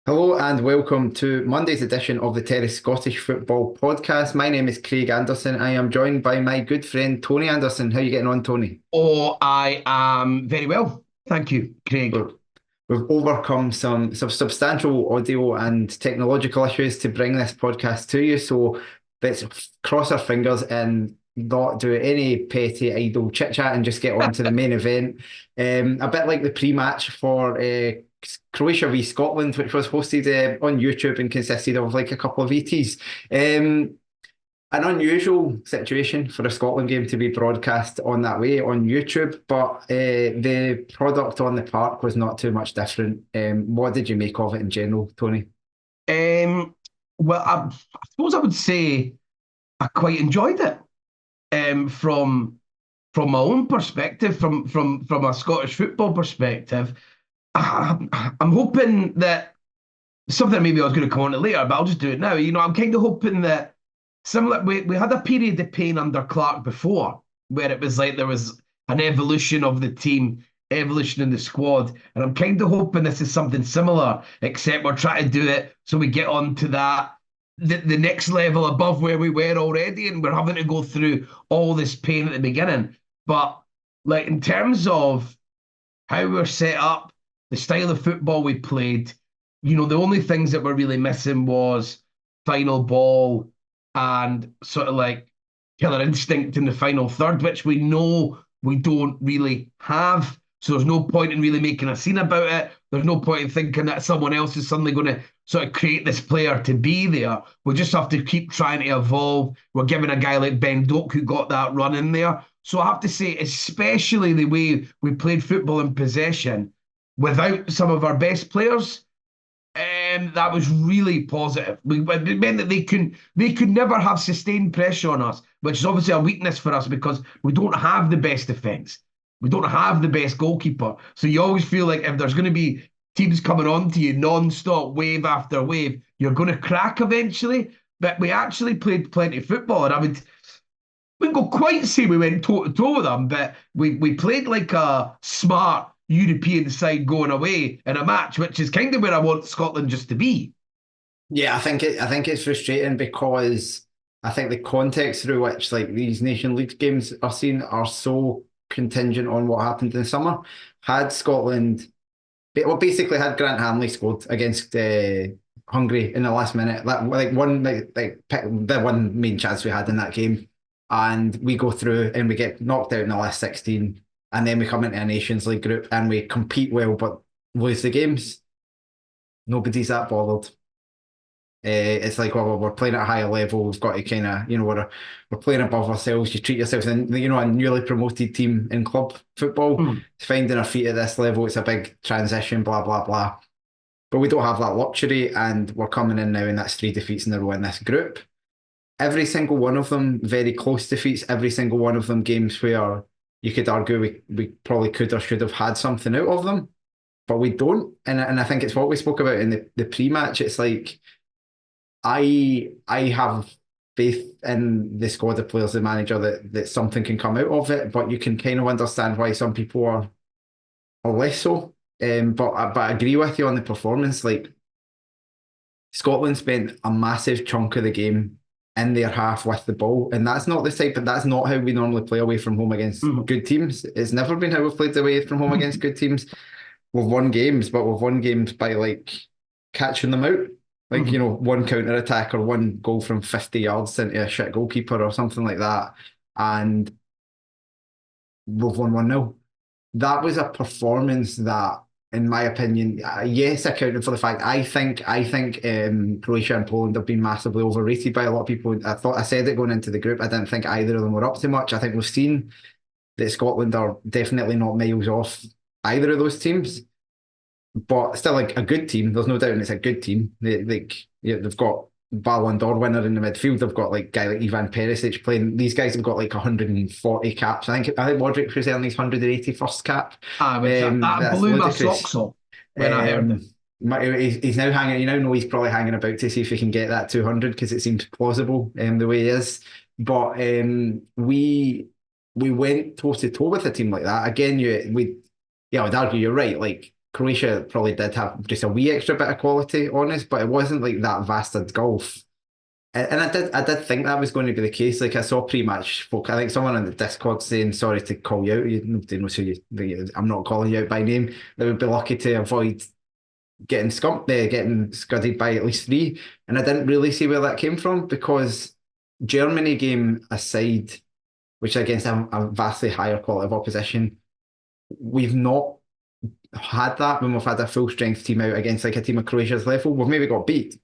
Hello and welcome to Monday's edition of the Terrace Scottish Football Podcast. My name is Craig Anderson. I am joined by my good friend Tony Anderson. How are you getting on, Tony? Oh, I am very well. Thank you, Craig. We're, we've overcome some substantial audio and technological issues to bring this podcast to you. So let's cross our fingers and not do any petty idle chit chat and just get on to the main event. A bit like the pre-match for Croatia v Scotland, which was hosted on YouTube and consisted of like a couple of ETs. An unusual situation for a Scotland game to be broadcast on that way on YouTube, but the product on the park was not too much different. What did you make of it in general, Tony? Um, I suppose I would say I quite enjoyed it. From my own perspective, from a Scottish football perspective, I'm hoping that something maybe I was going to come on to later, but I'll just do it now. I'm kind of hoping that similar. We had a period of pain under Clark before, where it was like there was an evolution of the team, evolution in the squad, and I'm kind of hoping this is something similar, except we're trying to do it so we get on to the next level above where we were already, and we're having to go through all this pain at the beginning. But like in terms of how we're set up, the style of football we played, the only things that were really missing was final ball and sort of like killer instinct in the final third, which we know we don't really have. So there's no point in really making a scene about it. There's no point in thinking that someone else is suddenly going to sort of create this player to be there. We just have to keep trying to evolve. We're giving a guy like Ben Doak who got that run in there. So I have to say, especially the way we played football in possession without some of our best players, that was really positive. It meant that they could never have sustained pressure on us, which is obviously a weakness for us because we don't have the best defence. We don't have the best goalkeeper. So you always feel like if there's going to be teams coming on to you non-stop, wave after wave, you're going to crack eventually. But we actually played plenty of football, and wouldn't go quite say we went toe to toe with them, but we played like a smart European side going away in a match, which is kind of where I want Scotland just to be. Yeah, I think it's frustrating because I think the context through which like these Nation League games are seen are so contingent on what happened in the summer. Had Scotland well, basically had Grant Hanley scored against Hungary in the last minute. Like one the one main chance we had in that game, and we go through and we get knocked out in the last 16, and then we come into a Nations League group and we compete well but lose the games. Nobody's that bothered. It's like, well, we're playing at a higher level. We've got to kind of, we're playing above ourselves. You treat yourself in, a newly promoted team in club football. Hmm. Finding our feet at this level, it's a big transition, blah, blah, blah. But we don't have that luxury, and we're coming in now, and that's three defeats in a row in this group. Every single one of them, very close defeats. Every single one of them, games where you could argue we probably could or should have had something out of them, but we don't. And I think it's what we spoke about in the pre-match. It's like, I have faith in the squad of players, the manager, that something can come out of it, but you can kind of understand why some people are less so. But I agree with you on the performance. Like Scotland spent a massive chunk of the game in their half with the ball, and that's not the type. But that's not how we normally play away from home against Mhm. good teams. It's never been how we've played away from home against good teams. We've won games, but we've won games by like catching them out. Like, Mhm. one counter attack or one goal from 50 yards into a shit goalkeeper or something like that. And we've won 1-0. That was a performance that, in my opinion, yes, accounted for the fact I think Croatia and Poland have been massively overrated by a lot of people. I said it going into the group. I didn't think either of them were up to much. I think we've seen that Scotland are definitely not miles off either of those teams, but still like a good team. There's no doubt it's a good team. They've got Ballon d'Or winner in the midfield. They've got like guy like Ivan Perisic playing. These guys have got like 140 caps. I think Modric was earning his 181st cap. That That's blew my ludicrous. socks off when I heard it. Um, he's now hanging. You now know he's probably hanging about to see if he can get that 200 because it seems plausible the way he is. But we went toe to toe with a team like that again. Yeah, I would argue you're right. Like Croatia probably did have just a wee extra bit of quality on us, but it wasn't like that vast a gulf. And I did think that was going to be the case. Like I saw pre-match folk. I think someone on the Discord saying, "Sorry to call you out. Nobody knows who I'm not calling you out by name. They would be lucky to avoid getting skumped there, getting scudded by at least three." And I didn't really see where that came from because Germany game aside, which against a vastly higher quality of opposition, we've not had that when we've had a full strength team out against like a team of Croatia's level. We've maybe got beat,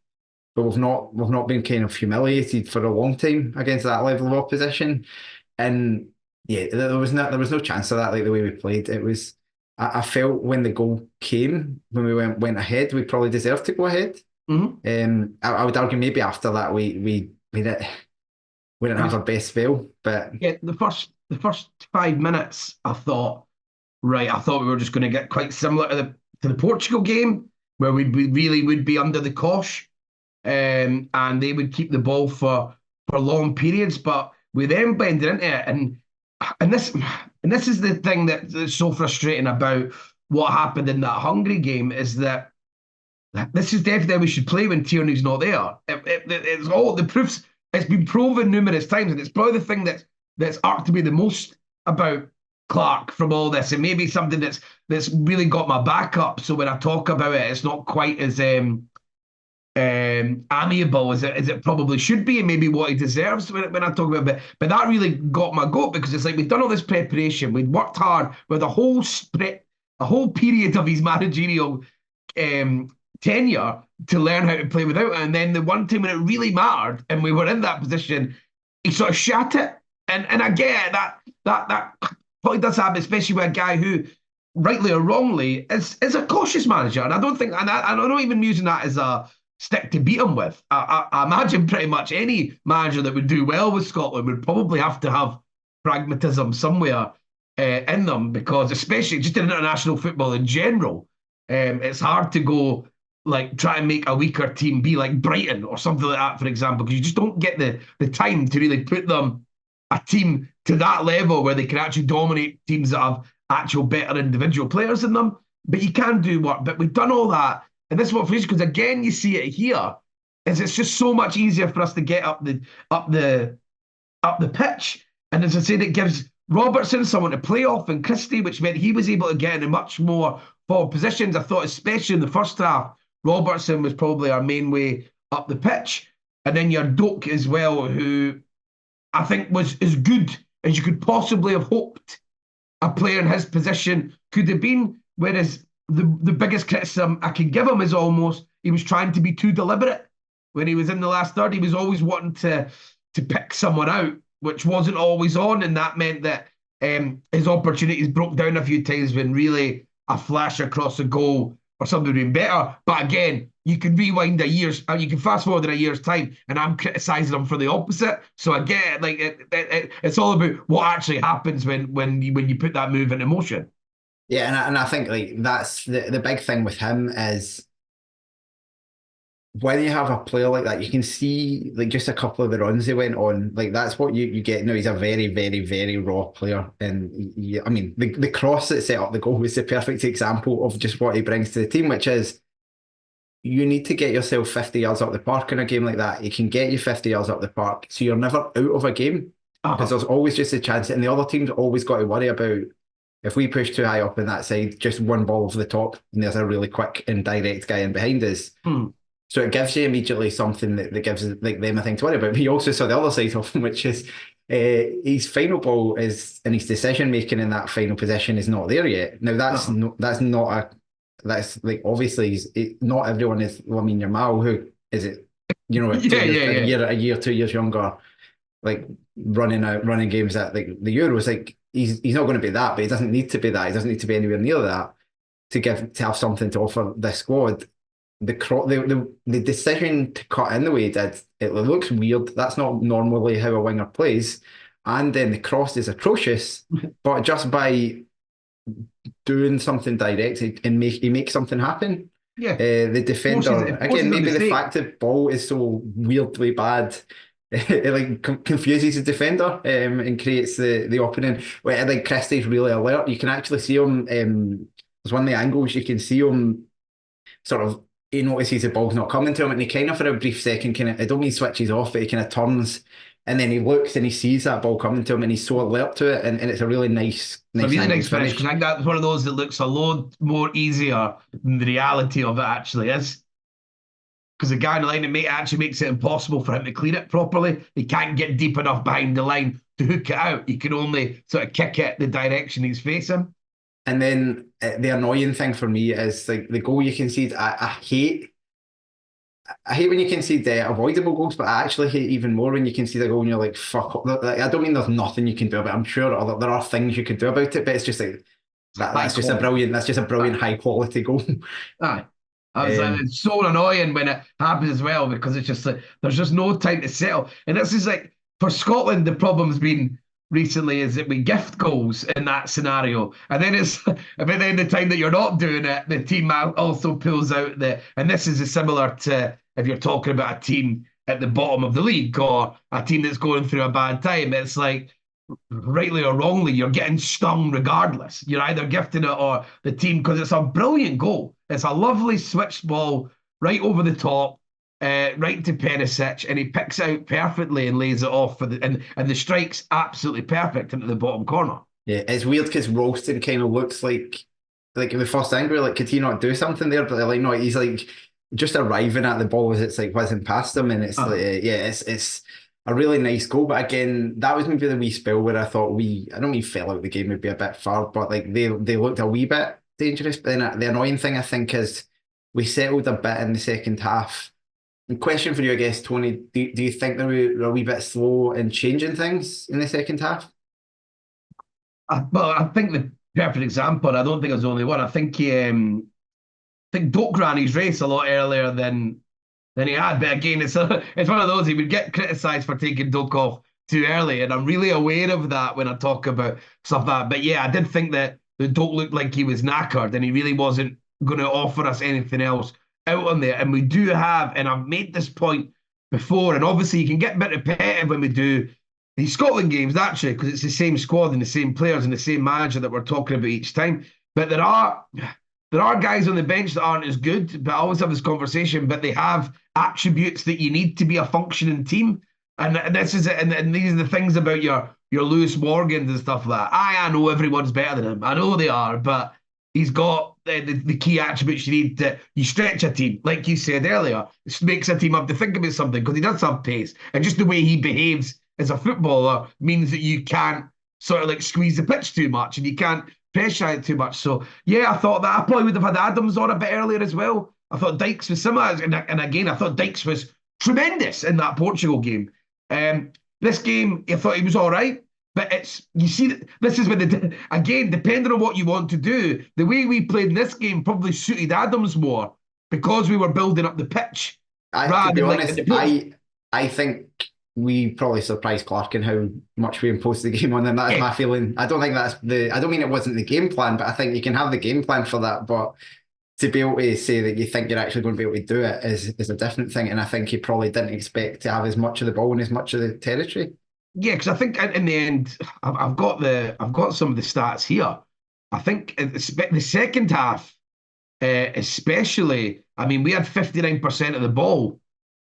but we've not been kind of humiliated for a long time against that level of opposition. And yeah, there was no chance of that. Like the way we played, it was. I felt when the goal came, when we went ahead, we probably deserved to go ahead. I would argue maybe after that we didn't have our best spell, but Yeah, the first 5 minutes, I thought, right, I thought we were just going to get quite similar to the Portugal game, where we really would be under the cosh, and they would keep the ball for long periods. But we then blended into it, and this is the thing that's so frustrating about what happened in that Hungary game is that this is definitely how we should play when Tierney's not there. It's all the proofs. It's been proven numerous times, and it's probably the thing that's irked me the most about Clark from all this, and maybe something that's really got my back up. So when I talk about it, it's not quite as amiable as it probably should be, and maybe what he deserves when I talk about it. But that really got my goat because it's like we've done all this preparation, we'd worked hard with a whole period of his managerial tenure to learn how to play without it. And then the one time when it really mattered and we were in that position, he sort of shat it. And I get it, that probably does happen, especially with a guy who, rightly or wrongly, is a cautious manager. And I don't think, and I'm not even using that as a stick to beat him with. I imagine pretty much any manager that would do well with Scotland would probably have to have pragmatism somewhere in them, because especially just in international football in general, it's hard to go like try and make a weaker team be like Brighton or something like that, for example, because you just don't get the time to really put them a team to that level where they can actually dominate teams that have actual better individual players in them. But you can do work. But we've done all that, and this is what because again you see it here, is it's just so much easier for us to get up the pitch, and as I said, it gives Robertson someone to play off and Christie, which meant he was able to get in much more forward positions. I thought, especially in the first half, Robertson was probably our main way up the pitch. And then your Doak as well, who I think was as good as you could possibly have hoped a player in his position could have been. Whereas the biggest criticism I can give him is almost he was trying to be too deliberate. When he was in the last third, he was always wanting to pick someone out, which wasn't always on. And that meant that his opportunities broke down a few times when really a flash across the goal or something would be better. But again, you can rewind you can fast forward in a year's time, and I'm criticising him for the opposite. So again, like it's all about what actually happens when you put that move into motion. yeah, and I think like that's the big thing with him is when you have a player like that, you can see like just a couple of the runs he went on. Like that's what you get. He's a very, very, very raw player, and I mean the cross that set up the goal was the perfect example of just what he brings to the team, which is you need to get yourself 50 yards up the park in a game like that. He can get you 50 yards up the park, so you're never out of a game because there's always just a chance, and the other team's always got to worry about if we push too high up on that side, just one ball over the top, and there's a really quick and direct guy in behind us. So it gives you immediately something that gives like them a thing to worry about. But you also saw the other side of him, which is his final ball is and his decision making in that final position is not there yet. Now that's like obviously not everyone is Lamine Yamal, who is it? A year, 2 years younger, like running games at like the Euros. Like he's not going to be that, but he doesn't need to be that. He doesn't need to be anywhere near that to have something to offer this squad. The decision to cut in the way he did, it looks weird. That's not normally how a winger plays. And then the cross is atrocious, but just by doing something direct and he makes something happen. Yeah. The defender again, maybe the fact that ball is so weirdly bad, it like confuses the defender and creates the opening. Where like Christie's really alert. You can actually see him there's one of the angles you can see him sort of, he notices the ball's not coming to him, and he kind of for a brief second kind of, I don't mean switches off, but he kind of turns, and then he looks and he sees that ball coming to him, and he's so alert to it, and it's a really It's a nice really angle nice finish because I think that's one of those that looks a lot more easier than the reality of it actually is. Because the guy in the line actually makes it impossible for him to clear it properly. He can't get deep enough behind the line to hook it out. He can only sort of kick it the direction he's facing. And then the annoying thing for me is like the goal you concede. I hate when you concede the avoidable goals, but I actually hate even more when you concede a goal and you're like, fuck. Like, I don't mean there's nothing you can do about it. I'm sure there are things you could do about it, but it's just like that's just a brilliant high quality goal. Aye. It's so annoying when it happens as well because it's just like there's just no time to settle. And this is like for Scotland, the problem's been recently is that we gift goals in that scenario, and then it's but then the time that you're not doing it, the team also pulls out and this is similar to if you're talking about a team at the bottom of the league or a team that's going through a bad time. It's like rightly or wrongly, you're getting stung regardless. You're either gifting it or the team because it's a brilliant goal. It's a lovely switch ball right over the top, right to Perisic, and he picks it out perfectly and lays it off for and the strike's absolutely perfect into the bottom corner. Yeah, it's weird because Ralston kind of looks like in the first angle, like could he not do something there? But like no, he's like just arriving at the ball as it's like whizzing past him, and it's like yeah, it's a really nice goal. But again, that was maybe the wee spell where I thought I don't mean fell out of the game maybe a bit far, but like they looked a wee bit dangerous. But then the annoying thing I think is we settled a bit in the second half. And question for you, I guess, Tony, do you think they were a wee bit slow in changing things in the second half? Well, I think the perfect example, and I don't think it was the only one. I think Doak ran his race a lot earlier than he had. But again, it's one of those he would get criticised for taking Doak off too early, and I'm really aware of that when I talk about stuff like that. But yeah, I did think that the Doak looked like he was knackered, and he really wasn't going to offer us anything else out on there. And we do have, and I've made this point before, and obviously you can get a bit repetitive when we do these Scotland games, naturally, because it's the same squad and the same players and the same manager that we're talking about each time. But there are guys on the bench that aren't as good, but I always have this conversation, but they have attributes that you need to be a functioning team. And this is it. And these are the things about your Lewis Morgans and stuff like that. I know everyone's better than him. I know they are, but he's got the key attributes you need to you stretch a team. Like you said earlier, it makes a team have to think about something because he does have pace. And just the way he behaves as a footballer means that you can't sort of like squeeze the pitch too much and you can't pressure it too much. So yeah, I thought that I probably would have had Adams on a bit earlier as well. I thought Dykes was similar, and again, I thought Dykes was tremendous in that Portugal game. This game, I thought he was all right, but you see, this is when again, depending on what you want to do, the way we played in this game probably suited Adams more because we were building up the pitch. To be honest, I think we probably surprised Clark in how much we imposed the game on them. That is my feeling. I don't think I don't mean it wasn't the game plan, but I think you can have the game plan for that. But to be able to say that you think you're actually going to be able to do it is a different thing. And I think he probably didn't expect to have as much of the ball and as much of the territory. Yeah, because I think in the end, I've got some of the stats here. I think the second half, especially, I mean, we had 59% of the ball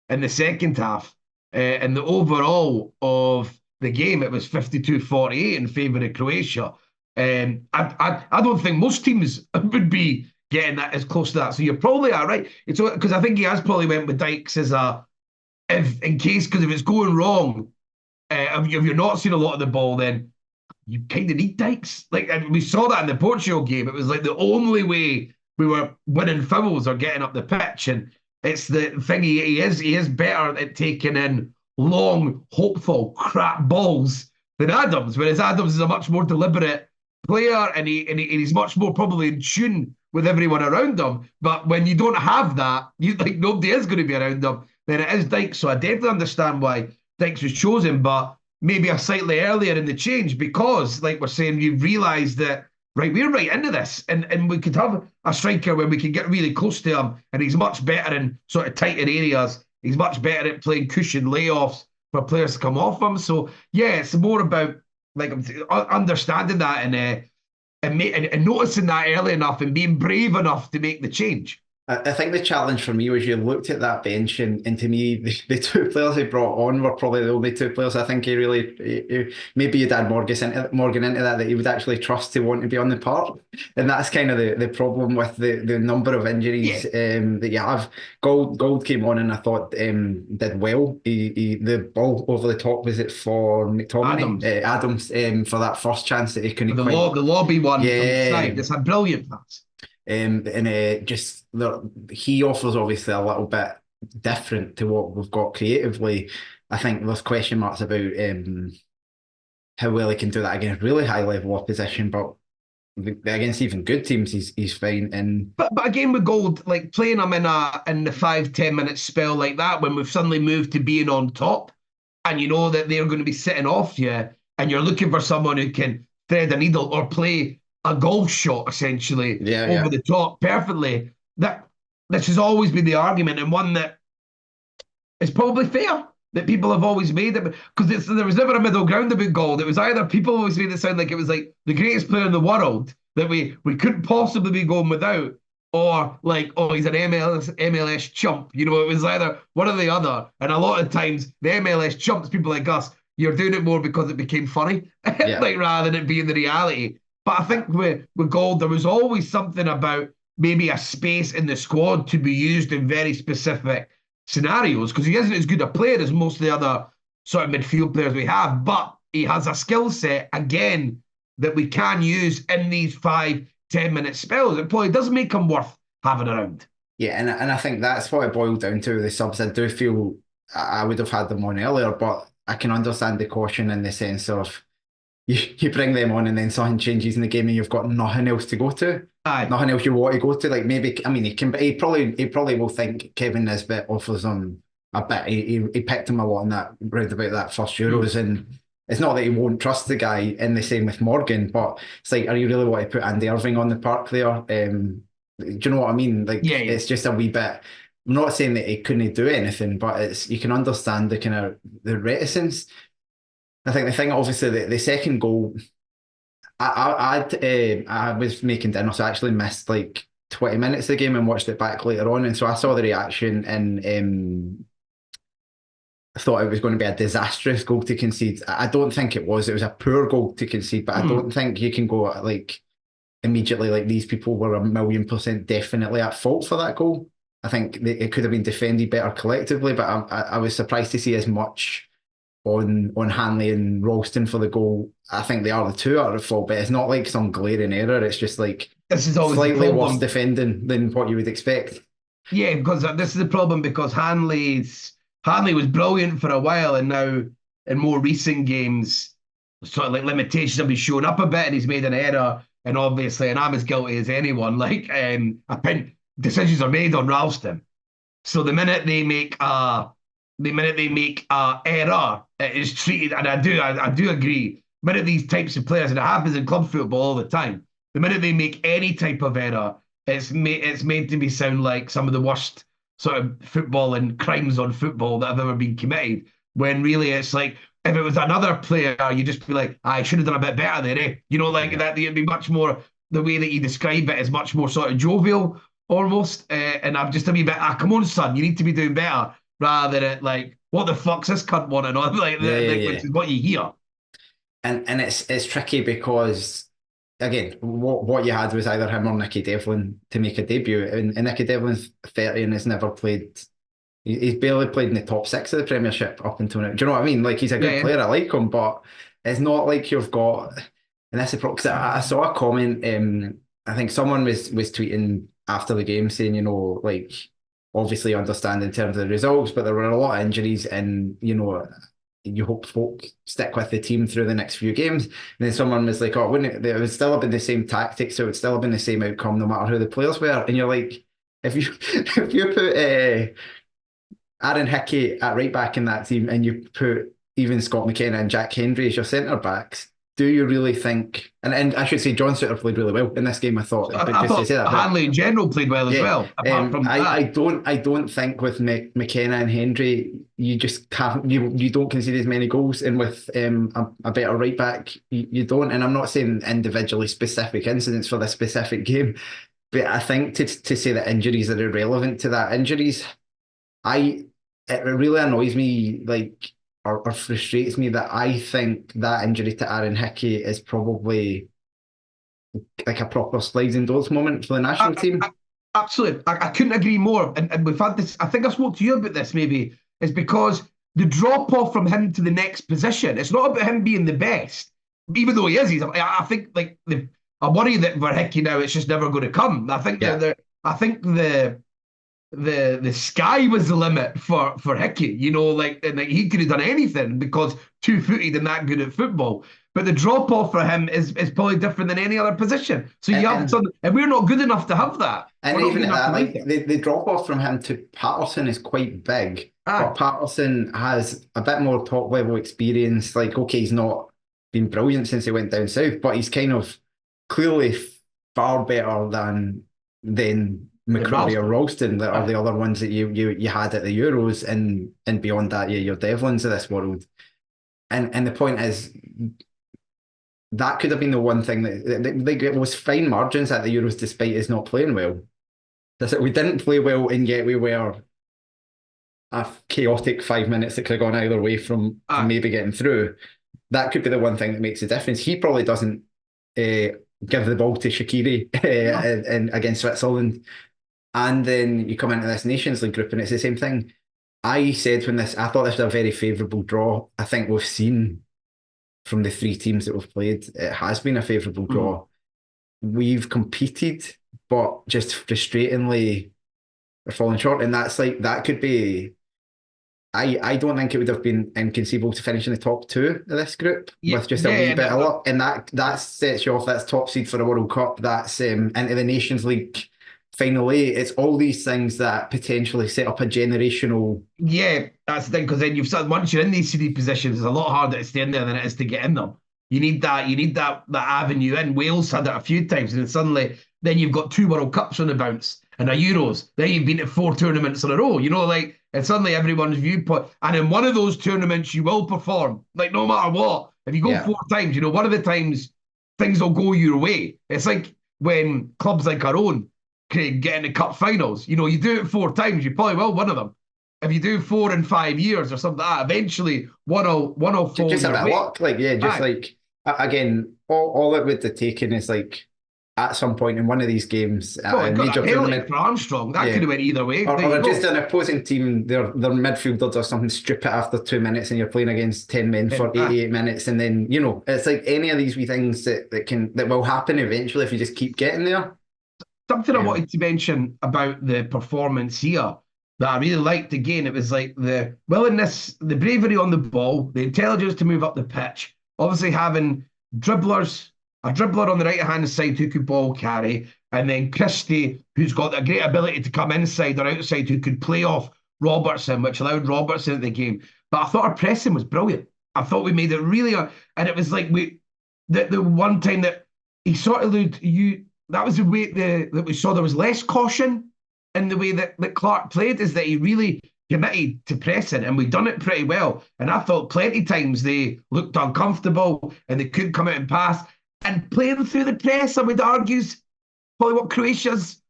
in the second half. And the overall of the game, it was 52-48 in favour of Croatia. I don't think most teams would be getting that as close to that. So you're probably all right. It's because I think he has probably went with Dykes as because if it's going wrong, if you're not seeing a lot of the ball, then you kind of need Dykes. Like we saw that in the Portugal game. It was like the only way we were winning fouls or getting up the pitch. And it's the thing he is better at taking in long, hopeful, crap balls than Adams, whereas Adams is a much more deliberate player and he's much more probably in tune with everyone around him. But when you don't have that, nobody is going to be around him, then it is Dykes. So I definitely understand why Dykes was chosen, but maybe a slightly earlier in the change because, like we're saying, you realise that right, we're right into this, and we could have a striker where we can get really close to him, and he's much better in sort of tighter areas. He's much better at playing cushion layoffs for players to come off him. So yeah, it's more about like understanding that, and and noticing that early enough and being brave enough to make the change. I think the challenge for me was you looked at that bench, and to me, the two players he brought on were probably the only two players I think maybe you'd add Morgan into that he would actually trust to want to be on the park. And that's kind of the problem with the number of injuries Yeah, that you have. Gold came on and I thought did well. The ball over the top, was it for McTominay? Adams, Adams for that first chance that he couldn't quite. the lobby one from the Yeah, side. It's a brilliant pass. and just he offers obviously a little bit different to what we've got creatively. I think there's question marks about how well he can do that against really high level opposition, but against even good teams, he's fine. And But again with Gold, like playing him in the 5-10 minute spell like that, when we've suddenly moved to being on top, and you know that they're going to be sitting off you, and you're looking for someone who can thread a needle or play a golf shot essentially yeah, over yeah, the top perfectly. That this has always been the argument, and one that is probably fair that people have always made it, because there was never a middle ground about Gold. It was either people always made it sound like it was like the greatest player in the world that we couldn't possibly be going without, or like, oh, he's an MLS chump. You know, it was either one or the other. And a lot of times the MLS chumps, people like us, you're doing it more because it became funny, yeah. like rather than it being the reality. But I think with Gold, there was always something about maybe a space in the squad to be used in very specific scenarios, because he isn't as good a player as most of the other sort of midfield players we have, but he has a skill set again that we can use in these 5-10 minute spells. It probably does make him worth having around. Yeah, and I think that's what it boiled down to. The subs, I do feel I would have had them on earlier, but I can understand the caution in the sense of you bring them on and then something changes in the game and you've got nothing else to go to, Aye. nothing else you want to go to. Like maybe, I mean, he probably will think Kevin Nisbet offers him a bit. He picked him a lot in that round about that first Euros, and it's not that he won't trust the guy. In the same with Morgan, but it's like, are you really want to put Andy Irving on the park there? Do you know what I mean? Like Yeah, yeah. it's just a wee bit. I'm not saying that he couldn't do anything, but it's you can understand the kind of the reticence. I think the thing, obviously, the second goal, I was making dinner, so I actually missed like 20 minutes of the game and watched it back later on, and so I saw the reaction and thought it was going to be a disastrous goal to concede. I don't think it was. It was a poor goal to concede, but I don't think you can go like immediately like these people were 1,000,000% definitely at fault for that goal. I think it could have been defended better collectively, but I was surprised to see as much on Hanley and Ralston for the goal. I think they are the two out of fault, but it's not like some glaring error. It's just like This is always the slightly worse problem. defending than what you would expect. Yeah, because this is the problem, because Hanley was brilliant for a while, and now in more recent games, sort of like limitations have been showing up a bit, and he's made an error. And obviously, and I'm as guilty as anyone. Like, I think decisions are made on Ralston. So the minute they make a error, it is treated, and I do agree. The minute these types of players, and it happens in club football all the time, the minute they make any type of error, it's made to be sound like some of the worst sort of football and crimes on football that have ever been committed. When really it's like, if it was another player, you just be like, I should have done a bit better there, eh? You know, like Yeah. that. It'd be much more, the way that you describe it is much more sort of jovial almost. And I'm just a wee bit, come on, son, you need to be doing better, rather than like, what the fuck's this cunt wanting on? Yeah, yeah, Which yeah. is what you hear. And it's tricky because again, what you had was either him or Nicky Devlin to make a debut, and Nicky Devlin's 30 and has never played. He's barely played in the top six of the Premiership up until now. Do you know what I mean? Like he's a Yeah, good yeah. player, I like him, but it's not like you've got. And that's the problem. 'Cause I saw a comment. I think someone was tweeting after the game saying, like obviously understand in terms of the results, but there were a lot of injuries, and you hope folk stick with the team through the next few games. And then someone was like, "Oh, wouldn't it would still have been the same tactics, so it would still have been the same outcome, no matter who the players were." And you're like, if you if you put Aaron Hickey at right back in that team, and you put even Scott McKenna and Jack Hendry as your centre backs, do you really think? And I should say, John Suter played really well in this game. I thought, but I just to thought say that, but Hanley in general played well as yeah, well. Apart from I that, don't think with McKenna and Hendry you just can't you don't concede as many goals, and with a better right back you don't. And I'm not saying individually specific incidents for this specific game, but I think to say that injuries are irrelevant to that, injuries, it really annoys me, like, or frustrates me that I think that injury to Aaron Hickey is probably like a proper sliding doors moment for the national team. absolutely, I couldn't agree more. And we've had this. I think I spoke to you about this. Maybe is because the drop off from him to the next position. It's not about him being the best, even though he is. I think like I worry that for Hickey now, it's just never going to come. I think Yeah. I think the sky was the limit for Hickey, you know, like he could have done anything because 2-footed and that good at football. But the drop off for him is probably different than any other position. So you have some, and we're not good enough to have that. And We're not even good at enough that, to make like it. the drop off from him to Patterson is quite big. But Patterson has a bit more top level experience. Like, okay, he's not been brilliant since he went down south, but he's kind of clearly far better than McCrory or Ralston, that are the other ones that you had at the Euros, and beyond that, yeah, your Devlins of this world. And the point is, that could have been the one thing that it was fine margins at the Euros despite us not playing well. That's it. We didn't play well, and yet we were a chaotic 5 minutes that could have gone either way from maybe getting through. That could be the one thing that makes a difference. He probably doesn't give the ball to Shaqiri against Switzerland. And then you come into this Nations League group and it's the same thing. I thought this was a very favourable draw. I think we've seen from the three teams that we've played, it has been a favourable draw. We've competed, but just frustratingly, we're falling short. And that could be. I don't think it would have been inconceivable to finish in the top two of this group with just a wee bit of luck. And that sets you off. That's top seed for the World Cup. That's into the Nations League final eight. It's all these things that potentially set up a generational. Yeah, that's the thing, because then once you're in these seeded positions, it's a lot harder to stay in there than it is to get in them. You need that avenue in. Wales had it a few times, and then suddenly you've got 2 World Cups on the bounce and a Euros. Then you've been to 4 tournaments in a row. You know, like, and suddenly everyone's viewpoint. And in one of those tournaments, you will perform, like, no matter what. If you go 4 times, you know, one of the times things will go your way. It's like when clubs like our own get in the cup finals. You know, you do it 4 times, you probably will one of them. If you do 4 in 5 years or something like that, eventually one will fall. Just a bit of luck, like again, all it would have taken is like at some point in one of these games, a major tournament for Armstrong, that could have went either way. Or just an opposing team, their midfielders or something strip it after 2 minutes, and you're playing against 10 men for 88 minutes, and then it's like any of these wee things that will happen eventually if you just keep getting there. Something I wanted to mention about the performance here that I really liked again, it was like the willingness, the bravery on the ball, the intelligence to move up the pitch, obviously having dribblers, a dribbler on the right-hand side who could ball carry, and then Christie, who's got a great ability to come inside or outside, who could play off Robertson, which allowed Robertson at the game. But I thought our pressing was brilliant. I thought we made it really, and it was like the one time that he sort of that was the way that we saw there was less caution in the way that Clark played, is that he really committed to pressing, and we've done it pretty well. And I thought plenty times they looked uncomfortable and they couldn't come out and pass. And playing through the press, I would argue, is probably what Croatia's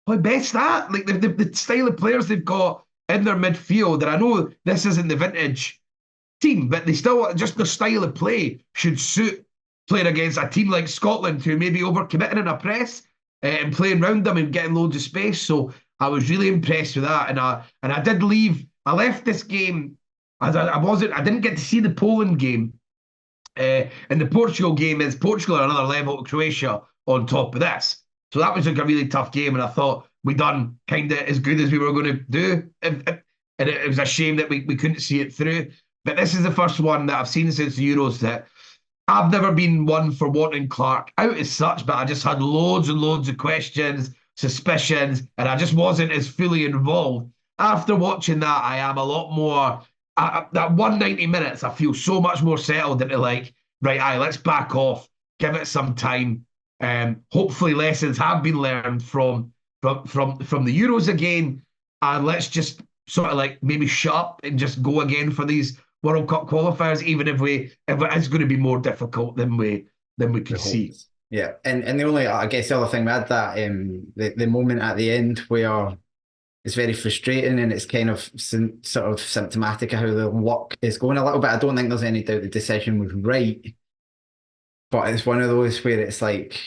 probably best at. Like the style of players they've got in their midfield. And I know this isn't the vintage team, but they still, just the style of play should suit playing against a team like Scotland, who may be overcommitting in a press and playing round them and getting loads of space. So I was really impressed with that. And I did leave. I left this game. I didn't get to see the Poland game. And the Portugal game is Portugal at another level to Croatia on top of this. So that was like a really tough game. And I thought we done kind of as good as we were going to do. And it was a shame that we couldn't see it through. But this is the first one that I've seen since the Euros that I've never been one for wanting Clark out as such, but I just had loads and loads of questions, suspicions, and I just wasn't as fully involved. After watching that, I am a lot more. That 190 minutes, I feel so much more settled into like right, let's back off, give it some time. Hopefully lessons have been learned from the Euros again, and let's just sort of like maybe shut up and just go again for these World Cup qualifiers, even if it is going to be more difficult than we could see. Yeah, and the only, I guess the other thing we had that the moment at the end where it's very frustrating and it's kind of sort of symptomatic of how the luck is going a little bit. I don't think there's any doubt the decision was right, but it's one of those where it's like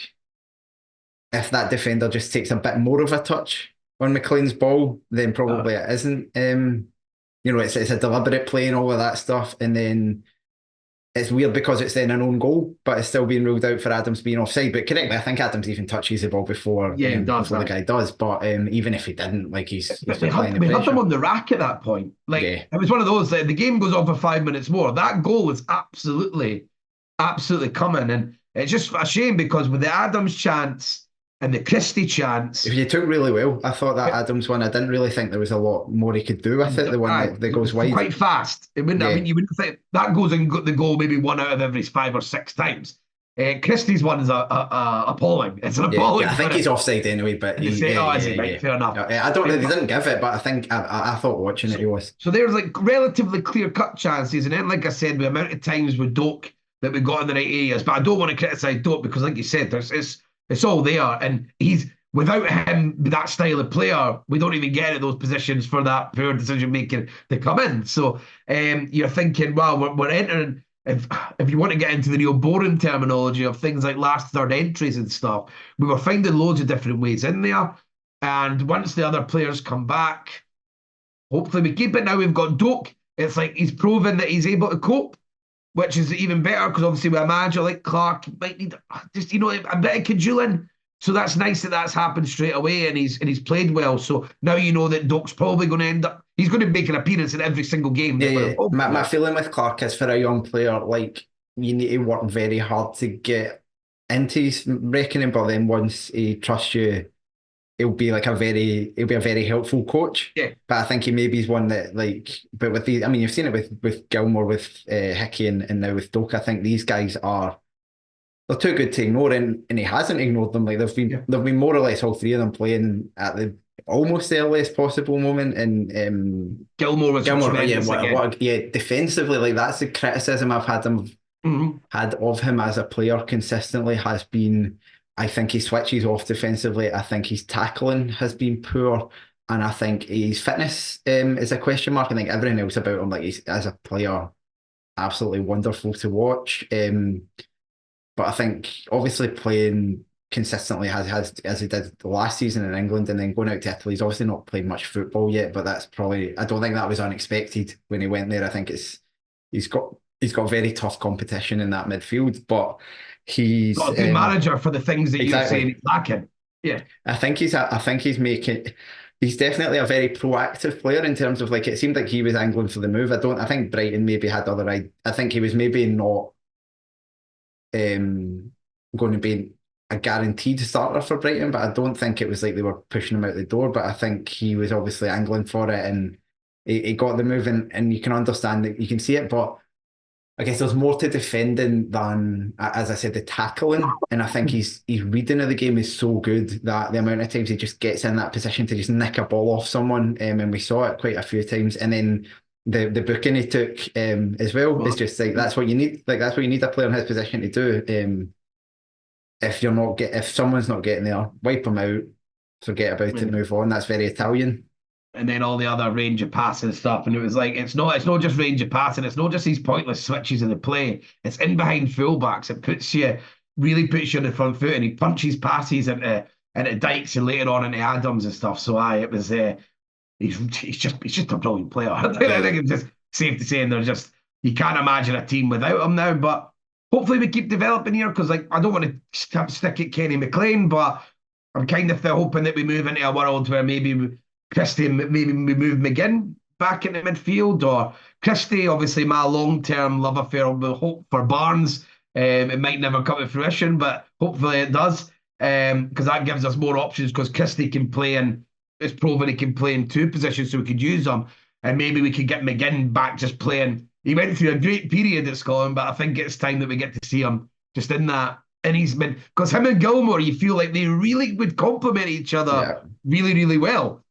if that defender just takes a bit more of a touch on McLean's ball, then probably it isn't. It's a deliberate play and all of that stuff, and then it's weird because it's then an own goal, but it's still being ruled out for Adams being offside. But correctly, I think Adams even touches the ball before, before the guy does. But even if he didn't, like he's we had them on the rack at that point. Like it was one of those. The game goes on for 5 minutes more. That goal was absolutely coming, and it's just a shame because with the Adams chance and the Christie chance, if you took really well, I thought that Adams one. I didn't really think there was a lot more he could do with it. The one that goes wide, quite fast. It wouldn't. I mean, you wouldn't think that goes in the goal maybe 1 out of every 5 or 6 times. Christie's one is appalling. It's an appalling. I think he's offside anyway. But fair enough. I don't know. They didn't give it, but I think I thought watching it he was. So there's like relatively clear cut chances, and then like I said, the amount of times with Doak that we got in the right areas. But I don't want to criticise Doak because, like you said, it's all there, and he's without him, that style of player, we don't even get at those positions for that poor decision making to come in. So you're thinking, well, we're entering. If you want to get into the real boring terminology of things like last third entries and stuff, we were finding loads of different ways in there. And once the other players come back, hopefully we keep it. Now we've got Doak. It's like he's proven that he's able to cope, which is even better because obviously with a manager like Clark, he might need just a bit of cajoling. So that's nice that that's happened straight away, and he's played well. So now you know that Doak's probably going to end up. He's going to make an appearance in every single game. My feeling with Clark is for a young player, like you need to work very hard to get into his reckoning, but then once he trusts you, he'll be a very helpful coach. Yeah. But I think he maybe is one that but with these, I mean, you've seen it with Gilmore, with Hickey, and now with Doak. I think these guys they're too good to ignore, and he hasn't ignored them. Like they've been more or less all three of them playing at the almost the earliest possible moment. And Gilmore was defensively, like that's the criticism I've had of him as a player consistently has been. I think he switches off defensively. I think his tackling has been poor, and I think his fitness is a question mark. I think everything else about him, like he's as a player, absolutely wonderful to watch. But I think obviously playing consistently has as he did the last season in England, and then going out to Italy, he's obviously not played much football yet. But that's probably, I don't think that was unexpected when he went there. I think he's got very tough competition in that midfield, but he's got a good manager for the things that you're saying he's lacking. Yeah, I think he's making. He's definitely a very proactive player in terms of it seemed like he was angling for the move. I think Brighton maybe had other. I think he was maybe not going to be a guaranteed starter for Brighton, but I don't think it was like they were pushing him out the door. But I think he was obviously angling for it, and he got the move, and you can understand that, you can see it, but I guess there's more to defending than, as I said, the tackling. And I think his reading of the game is so good that the amount of times he just gets in that position to just nick a ball off someone, and we saw it quite a few times. And then the booking he took as well is just like, that's what you need. Like that's what you need a player in his position to do. If someone's not getting there, wipe them out, forget about it, move on. That's very Italian. And then all the other range of passing stuff. And it was like, it's not just range of passing. It's not just these pointless switches in the play. It's in behind fullbacks. It really puts you on the front foot, and he punches passes into Dykes and later on into Adams and stuff. So it was he's just a brilliant player. I think it's just safe to say, and you can't imagine a team without him now. But hopefully we keep developing here, because I don't want to stick at Kenny McLean, but I'm kind of hoping that we move into a world where maybe Christie, maybe we move McGinn back into midfield, or Christie, obviously my long-term love affair with hope for Barnes. It might never come to fruition, but hopefully it does, because that gives us more options, because Christie can play, and it's proven he can play in 2 positions, so we could use him, and maybe we could get McGinn back just playing, he went through a great period at Scotland, but I think it's time that we get to see him just in that. And he's been, because him and Gilmore, you feel like they really would complement each other Yeah. really, really well.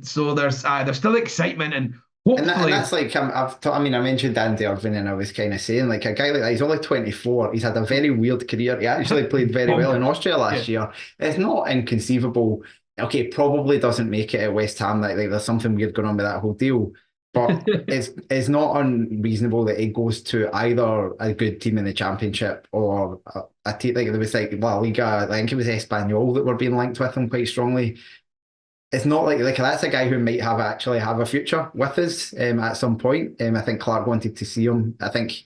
So there's still excitement, and And hopefully, that's like I mean, I mentioned Andy Irvine, and I was kind of saying like a guy like that. He's only 24. He's had a very weird career. He actually played very well in Austria yeah. last year. It's not inconceivable. Okay, probably doesn't make it at West Ham. Like there's something weird going on with that whole deal. But it's not unreasonable that he goes to either a good team in the Championship or a team like there was like La Liga. I think it was Espanyol that were being linked with him quite strongly. It's not like that's a guy who might actually have a future with us at some point. I think Clark wanted to see him. I think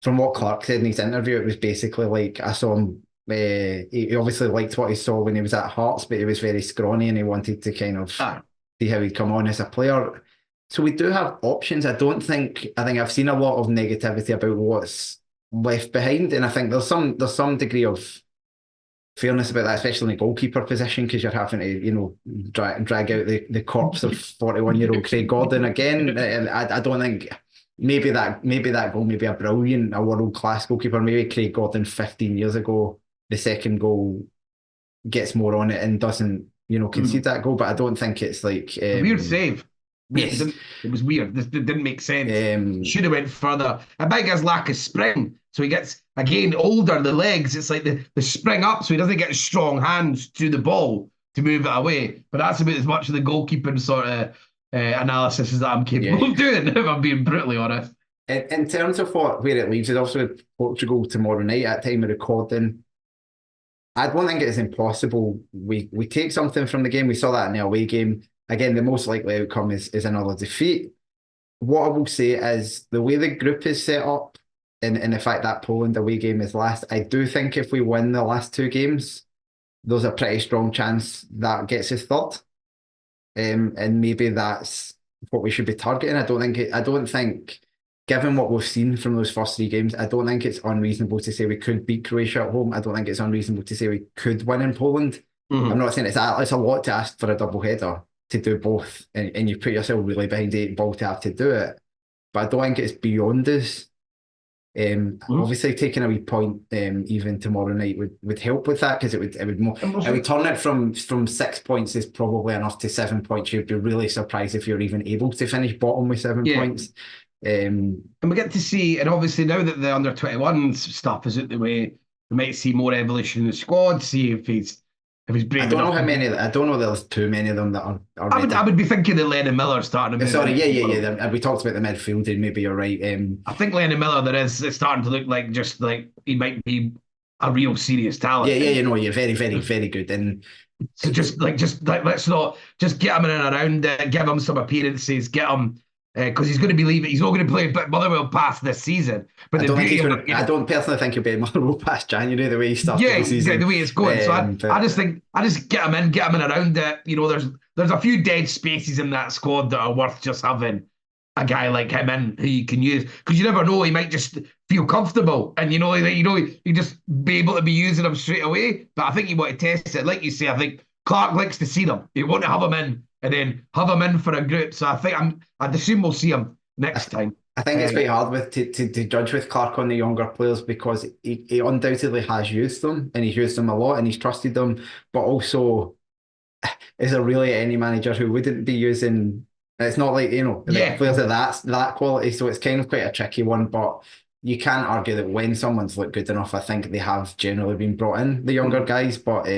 from what Clark said in his interview, it was basically like I saw him. He obviously liked what he saw when he was at Hearts, but he was very scrawny and he wanted to kind of see how he'd come on as a player. So we do have options. I think I've seen a lot of negativity about what's left behind, and I think there's some degree of fairness about that, especially in the goalkeeper position, because you're having to, drag out the corpse of 41-year-old Craig Gordon again. And I don't think maybe that goal, maybe a world class goalkeeper, maybe Craig Gordon 15 years ago, the second goal gets more on it and doesn't, concede that goal. But I don't think it's like weird save. Yes, it was weird. This didn't make sense. Should have went further. A big his lack of spring, so he gets again older. The legs, it's like the spring up, so he doesn't get strong hands to the ball to move it away. But that's about as much of the goalkeeping sort of analysis as that I'm capable of doing. If I'm being brutally honest. In terms of where it leaves, it's also Portugal tomorrow night at time of recording. I don't think it's impossible. We take something from the game. We saw that in the away game. Again, the most likely outcome is another defeat. What I will say is the way the group is set up, and the fact that Poland away game is last, I do think if we win the last two games, there's a pretty strong chance that gets us third. And maybe that's what we should be targeting. I don't think, given what we've seen from those first three games, I don't think it's unreasonable to say we could beat Croatia at home. I don't think it's unreasonable to say we could win in Poland. I'm not saying it's a lot to ask for a double header to do both, and you put yourself really behind the eight ball to have to do it. But I don't think it's beyond us. Obviously, taking a wee point even tomorrow night would help with that, because it would turn it from 6 points is probably enough to 7 points. You'd be really surprised if you're even able to finish bottom with 7 points. And we get to see, and obviously now that the under 21 stuff is out the way, we might see more evolution in the squad. See if he's brave I don't enough. know how many. I don't know there's too many of them that are. I would be thinking that Lennon Miller starting to move. Sorry, yeah. We talked about the midfield, and maybe you're right. I think Lennon Miller, it's starting to look like just like he might be a real serious talent. Yeah. You're very, very, very good. And so just let's not just get him in and around, give him some appearances, get him. Because he's going to be leaving. He's not going to play Motherwell past this season. But I don't personally think he'll be Motherwell past January the way he started the season. Yeah, the way it's going. So I just get him in and around it. There's a few dead spaces in that squad that are worth just having a guy like him in who you can use, because you never know, he might just feel comfortable and you just be able to be using him straight away. But I think you want to test it, like you say. I think Clark likes to see them. You want to have him in and then have him in for a group. So I'd assume we'll see him next time. I think it's quite hard to judge with Clark on the younger players, because he undoubtedly has used them, and he's used them a lot and he's trusted them. But also, is there really any manager who wouldn't be using? It's not like players of that quality. So it's kind of quite a tricky one. But you can't argue that when someone's looked good enough, I think they have generally been brought in, the younger guys. But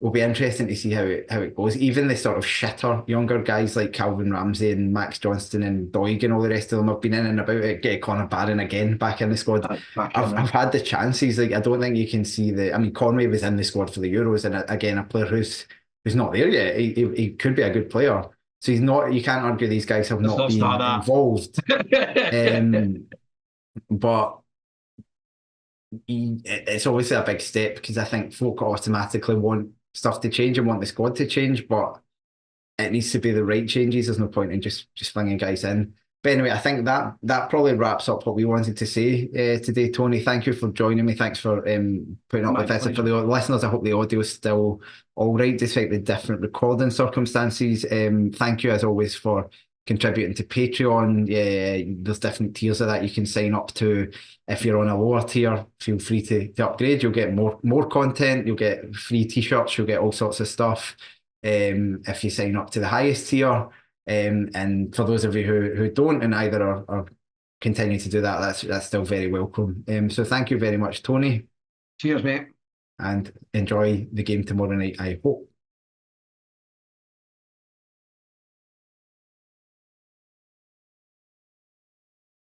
will be interesting to see how it goes. Even the sort of shitter younger guys like Calvin Ramsey and Max Johnston and Doig and all the rest of them have been in and about it. Get Conor Barron again back in the squad. I've had the chances. Like, I don't think you can see Conway was in the squad for the Euros, and again, a player who's not there yet. He could be a good player. So he's not. You can't argue these guys have not been involved. But it's obviously a big step, because I think folk automatically want stuff to change and want the squad to change, but it needs to be the right changes. There's no point in just flinging guys in. But anyway, I think that probably wraps up what we wanted to say today, Tony. Thank you for joining me. Thanks for putting up with this. And for the listeners, I hope the audio is still all right despite the different recording circumstances. Thank you as always for contributing to Patreon. Yeah, there's different tiers of that you can sign up to. If you're on a lower tier, feel free to upgrade. You'll get more content. You'll get free t-shirts. You'll get all sorts of stuff. If you sign up to the highest tier, and for those of you who don't and either are continuing to do that, that's still very welcome. So thank you very much, Tony, Cheers, mate. and enjoy the game tomorrow night, I hope.